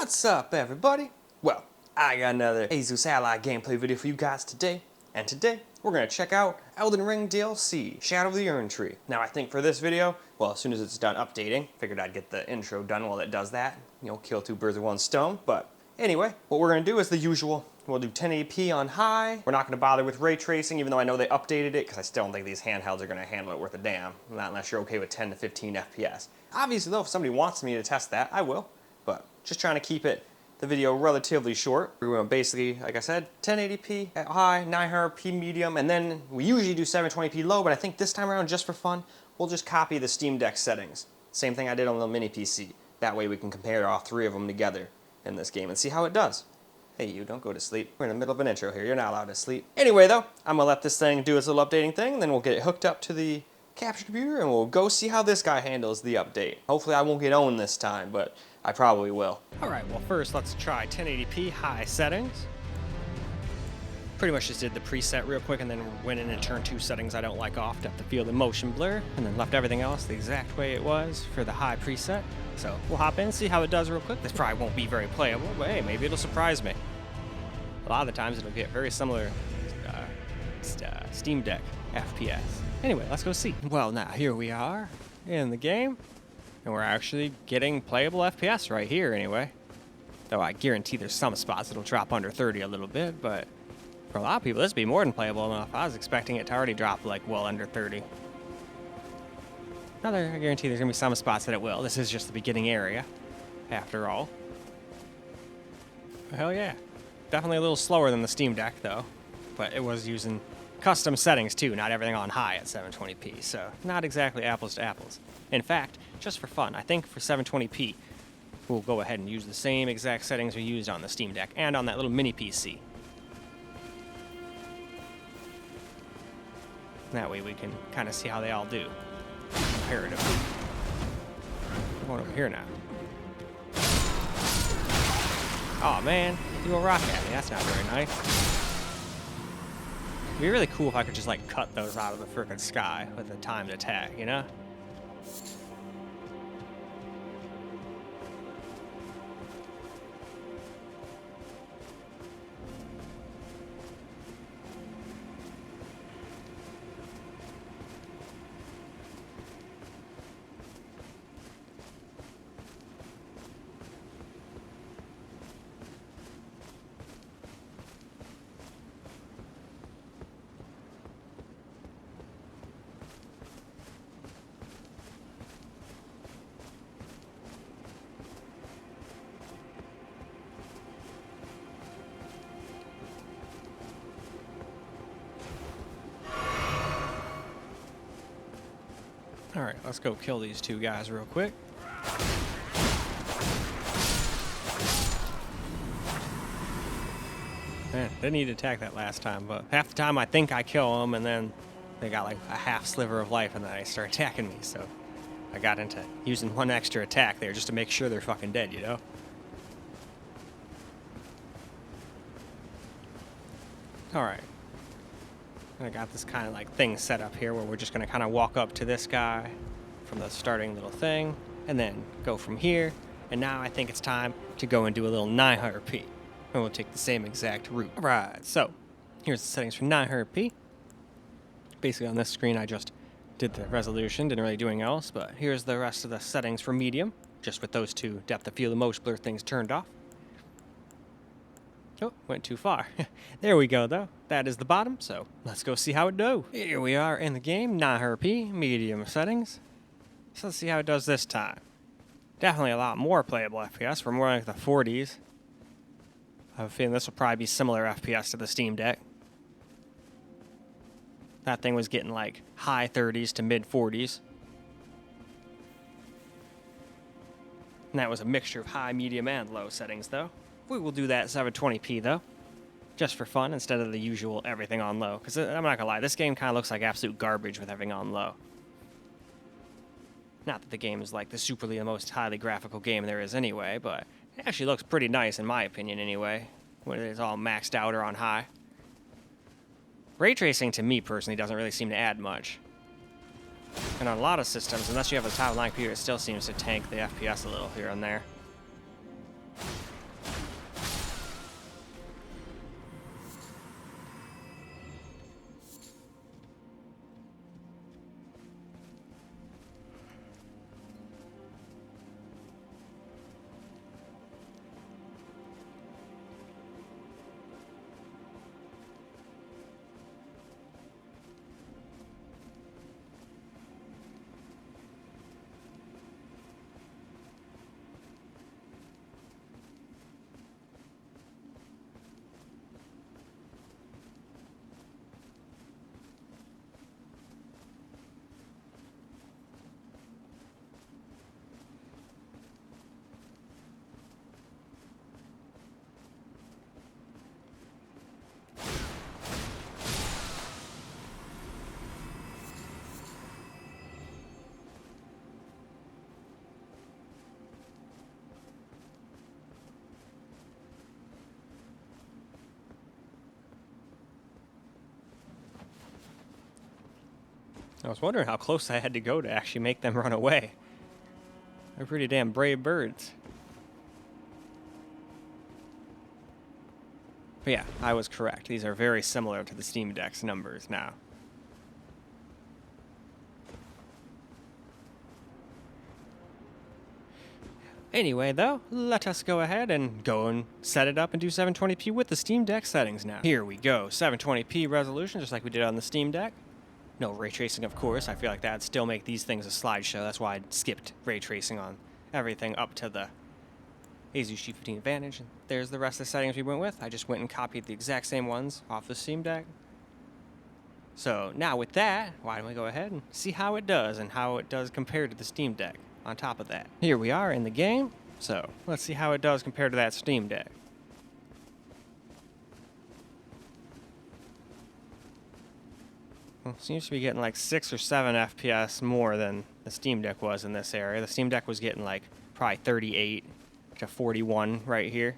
What's up, everybody? Well, I got another Asus Ally gameplay video for you guys today, and today we're going to check out Elden Ring DLC, Shadow of the Erdtree. Now, I think for this video, well, as soon as it's done updating, figured I'd get the intro done while it does that. You know, kill two birds with one stone. But anyway, what we're going to do is the usual. We'll do 1080p on high. We're not going to bother with ray tracing, even though I know they updated it, because I still don't think these handhelds are going to handle it worth a damn. Not unless you're okay with 10 to 15 FPS. Obviously, though, if somebody wants me to test that, I will. But just trying to keep the video relatively short. We're going to basically, like I said, 1080p at high, 900p medium, and then we usually do 720p low, but I think this time around, just for fun, we'll just copy the Steam Deck settings. Same thing I did on the mini PC. That way we can compare all three of them together in this game and see how it does. Hey, you, don't go to sleep. We're in the middle of an intro here. You're not allowed to sleep. Anyway, though, I'm going to let this thing do its little updating thing, and then we'll get it hooked up to the capture computer, and we'll go see how this guy handles the update. Hopefully I won't get owned this time, but I probably will. Alright, well first let's try 1080p high settings. Pretty much just did the preset real quick and then went in and turned two settings I don't like off, depth of field and motion blur, and then left everything else the exact way it was for the high preset. So we'll hop in and see how it does real quick. This probably won't be very playable, but hey, maybe it'll surprise me. A lot of the times it'll get very similar Steam Deck FPS. Anyway, let's go see. Well, now here we are in the game, and we're actually getting playable FPS right here anyway. Though I guarantee there's some spots that'll drop under 30 a little bit, but for a lot of people this would be more than playable enough. I was expecting it to already drop like well under 30. I guarantee there's gonna be some spots that it will. This is just the beginning area, after all. Hell yeah. Definitely a little slower than the Steam Deck though, but it was using custom settings too, not everything on high at 720p, so not exactly apples to apples. In fact, just for fun, I think for 720p, we'll go ahead and use the same exact settings we used on the Steam Deck and on that little mini PC. That way we can kind of see how they all do, comparatively. I'm going over here now. Oh man, threw a rock at me, that's not very nice. It'd be really cool if I could just like cut those out of the frickin' sky with a timed attack, you know? Alright, let's go kill these two guys real quick. Man, didn't need to attack that last time, but half the time I think I kill them and then they got like a half sliver of life and then they start attacking me, so I got into using one extra attack there just to make sure they're fucking dead, you know? Alright. I got this kind of like thing set up here where we're just going to kind of walk up to this guy from the starting little thing and then go from here. And now I think it's time to go and do a little 900p. And we'll take the same exact route. Alright, so here's the settings for 900p. Basically on this screen I just did the resolution, didn't really do anything else, but here's the rest of the settings for medium, just with those two depth of field and motion blur things turned off. Oh, went too far. There we go, though. That is the bottom, so let's go see how it does. Here we are in the game, 900p, medium settings. So let's see how it does this time. Definitely a lot more playable FPS. We're more like the 40s. I have a feeling this will probably be similar FPS to the Steam Deck. That thing was getting like high 30s to mid 40s. And that was a mixture of high, medium, and low settings, though. We will do that at 720p though, just for fun instead of the usual everything on low. Because I'm not gonna lie, this game kind of looks like absolute garbage with everything on low. Not that the game is like the superly the most highly graphical game there is anyway, but it actually looks pretty nice in my opinion anyway, when it's all maxed out or on high. Ray tracing to me personally doesn't really seem to add much. And on a lot of systems, unless you have a top-of-the-line computer, it still seems to tank the FPS a little here and there. I was wondering how close I had to go to actually make them run away. They're pretty damn brave birds. But yeah, I was correct. These are very similar to the Steam Deck's numbers now. Anyway, though, let us go ahead and set it up and do 720p with the Steam Deck settings now. Here we go, 720p resolution, just like we did on the Steam Deck. No ray tracing, of course. I feel like that'd still make these things a slideshow. That's why I skipped ray tracing on everything up to the Asus G15 Advantage. And there's the rest of the settings we went with. I just went and copied the exact same ones off the Steam Deck. So now with that, why don't we go ahead and see how it does and how it does compared to the Steam Deck. On top of that, here we are in the game, so let's see how it does compared to that Steam Deck. Well, seems to be getting like 6 or 7 FPS more than the Steam Deck was in this area. The Steam Deck was getting like probably 38 to 41 right here,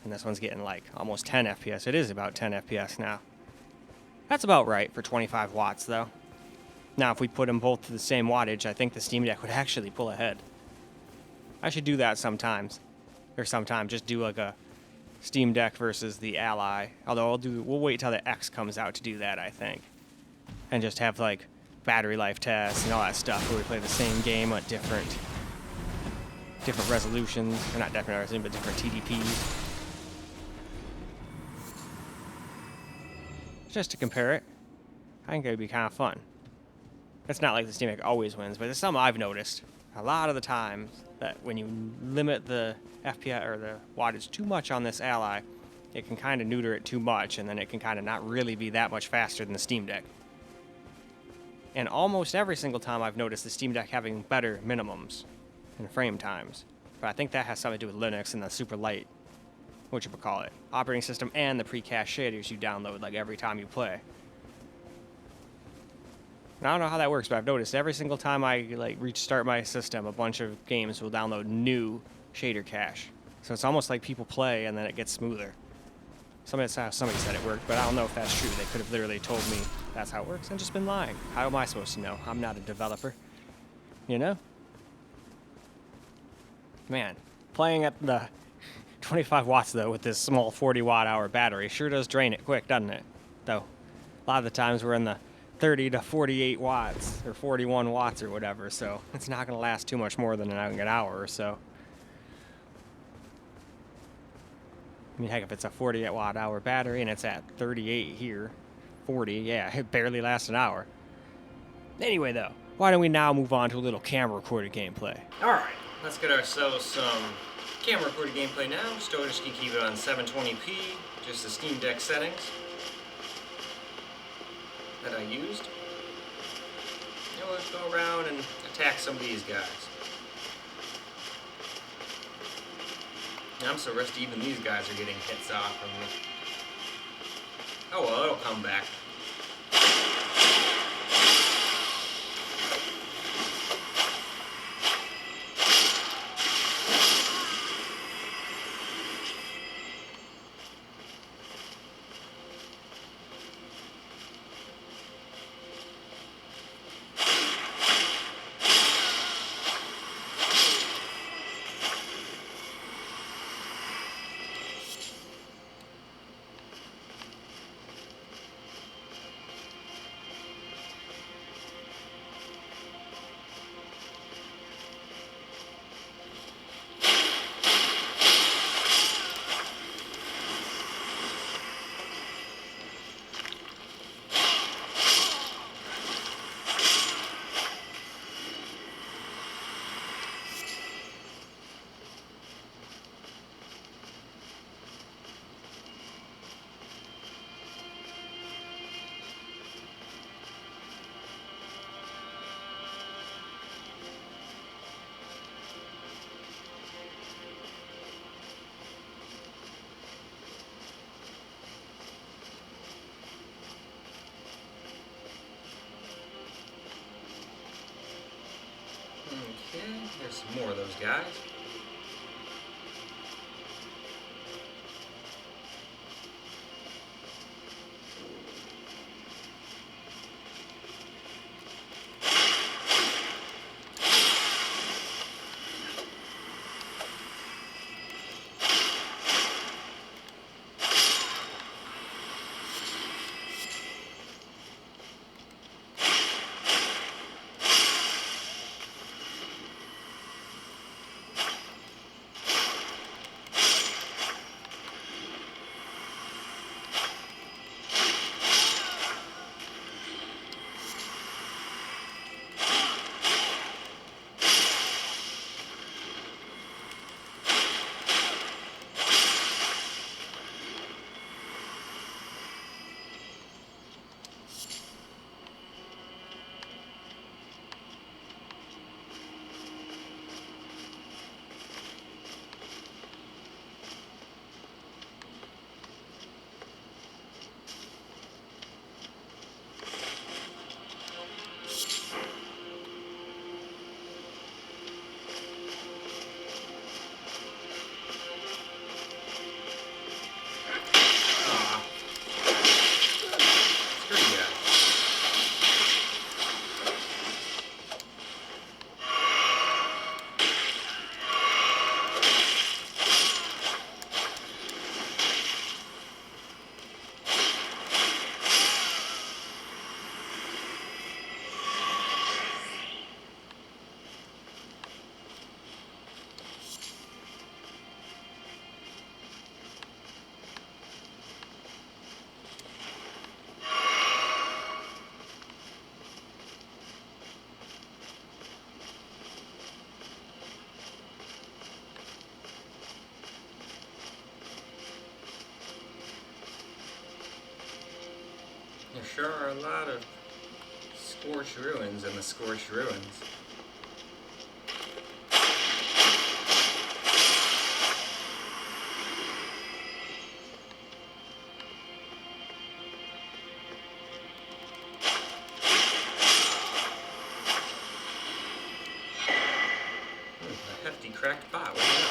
and this one's getting like almost 10 FPS. It is about 10 FPS now. That's about right for 25 watts though. Now, if we put them both to the same wattage, I think the Steam Deck would actually pull ahead. I should do that sometimes. Or sometime, just do like a Steam Deck versus the Ally. Although we'll wait till the X comes out to do that, I think. And just have like battery life tests and all that stuff where we play the same game at different resolutions. Or not different resolutions, but different TDPs. Just to compare it. I think it would be kind of fun. It's not like the Steam Deck always wins, but it's something I've noticed a lot of the times that when you limit the FPS or the wattage too much on this Ally, it can kind of neuter it too much, and then it can kind of not really be that much faster than the Steam Deck. And almost every single time I've noticed the Steam Deck having better minimums and frame times. But I think that has something to do with Linux and the super light, whatchamacallit, operating system and the pre-cached shaders you download like every time you play. I don't know how that works, but I've noticed every single time I restart my system, a bunch of games will download new shader cache. So it's almost like people play and then it gets smoother. Somebody said it worked, but I don't know if that's true. They could have literally told me that's how it works and just been lying. How am I supposed to know? I'm not a developer. You know? Man, playing at the 25 watts though with this small 40 watt-hour battery sure does drain it quick, doesn't it? Though, a lot of the times we're in the 30 to 48 watts or 41 watts or whatever, so it's not going to last too much more than an hour or so. I mean, heck, if it's a 48 watt-hour battery and it's at 38 here, 40, yeah, it barely lasts an hour. Anyway, though, why don't we now move on to a little camera recorded gameplay? Alright, let's get ourselves some camera recorded gameplay now. Still just can keep it on 720p, just the Steam Deck settings that I used. Now let's go around and attack some of these guys. I'm so rusty, even these guys are getting hits off of me. Oh well, it'll come back. Okay, there's some more of those guys. sure are a lot of scorched ruins in the scorched ruins. A hefty cracked pot, what do you know?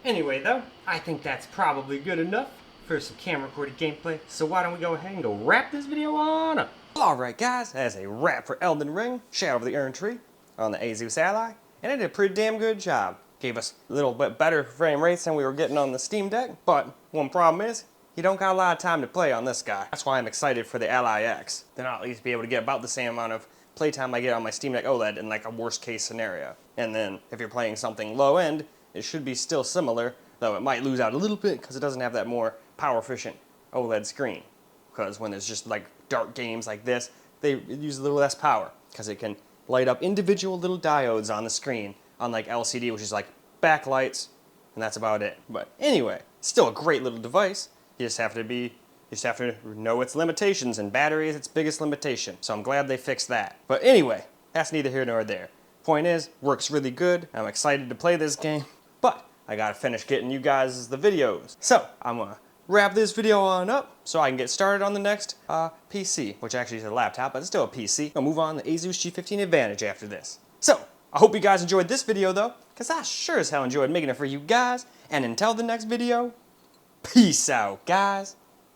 Anyway though, I think that's probably good enough for some camera recorded gameplay, so why don't we go ahead and go wrap this video on up. Alright guys, that's a wrap for Elden Ring Shadow of the Erdtree on the Asus Ally, and it did a pretty damn good job. Gave us a little bit better frame rates than we were getting on the Steam Deck, but one problem is, you don't got a lot of time to play on this guy. That's why I'm excited for the Ally X. Then I'll at least be able to get about the same amount of playtime I get on my Steam Deck OLED in like a worst case scenario. And then if you're playing something low end, it should be still similar, though it might lose out a little bit because it doesn't have that more power efficient OLED screen. Because when it's just like dark games like this, it uses a little less power because it can light up individual little diodes on the screen, unlike LCD, which is like backlights, and that's about it. But anyway, still a great little device. You just have to know its limitations, and battery is its biggest limitation. So I'm glad they fixed that. But anyway, that's neither here nor there. Point is, works really good. I'm excited to play this game, but I gotta finish getting you guys the videos. So I'm gonna wrap this video on up so I can get started on the next PC, which actually is a laptop, but it's still a PC. I'll move on to the Asus G15 Advantage after this. So I hope you guys enjoyed this video though, because I sure as hell enjoyed making it for you guys. And until the next video, peace out, guys.